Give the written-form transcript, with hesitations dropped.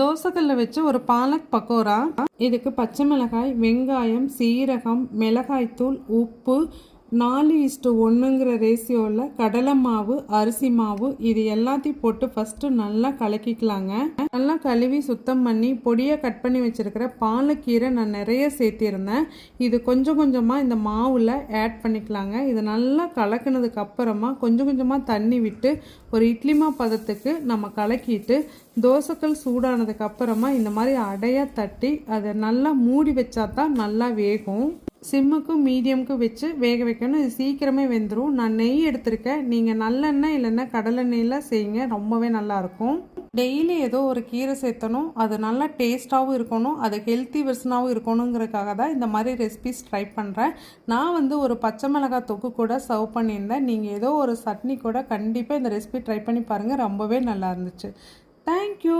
தோசைக்கல்ல வச்சு ஒரு பாலக் பக்கோடா. இதுக்கு பச்சை மிளகாய், வெங்காயம், சீரகம், மிளகாய்த்தூள், உப்பு, 4:1ங்கிற ரேஷியோவில் கடலை மாவு, அரிசி மாவு இது எல்லாத்தையும் போட்டு ஃபஸ்ட்டு நல்லா கலக்கிக்கலாங்க. நல்லா கழுவி சுத்தம் பண்ணி பொடியாக கட் பண்ணி வச்சுருக்கிற பாலக்கீரை நான் நிறைய சேர்த்திருந்தேன். இது கொஞ்சம் கொஞ்சமாக இந்த மாவில் ஆட் பண்ணிக்கலாங்க. இது நல்லா கலக்கினதுக்கு அப்புறமா கொஞ்சம் கொஞ்சமாக தண்ணி விட்டு ஒரு இட்லி மா பதத்துக்கு நம்ம கலக்கிட்டு தோசைக்கல் சூடானதுக்கு அப்புறமா இந்த மாதிரி அடையாக தட்டி அதை நல்லா மூடி வச்சா தான் நல்லா வேகும். சிம்முக்கும் மீடியமுக்கும் வச்சு வேக வைக்கணும். இது சீக்கிரமே வெந்துடும். நான் நெய் எடுத்திருக்கேன். நீங்கள் நல்லெண்ணெய் இல்லைன்னா கடலெண்ணெயில் செய்யுங்க, ரொம்பவே நல்லாயிருக்கும். டெய்லி ஏதோ ஒரு கீரை சேர்த்தணும், அது நல்லா டேஸ்ட்டாகவும் இருக்கணும், அது ஹெல்த்தி வெர்ஷனாகவும் இருக்கணுங்கிறதுக்காக தான் இந்த மாதிரி ரெசிபிஸ் ட்ரை பண்ணுறேன். நான் ஒரு பச்சை மிளகாய் தொக்கு கூட சர்வ் பண்ணியிருந்தேன். நீங்கள் ஏதோ ஒரு சட்னி கூட கண்டிப்பாக இந்த ரெசிபி ட்ரை பண்ணி பாருங்கள், ரொம்பவே நல்லா இருந்துச்சு. தேங்க்யூ.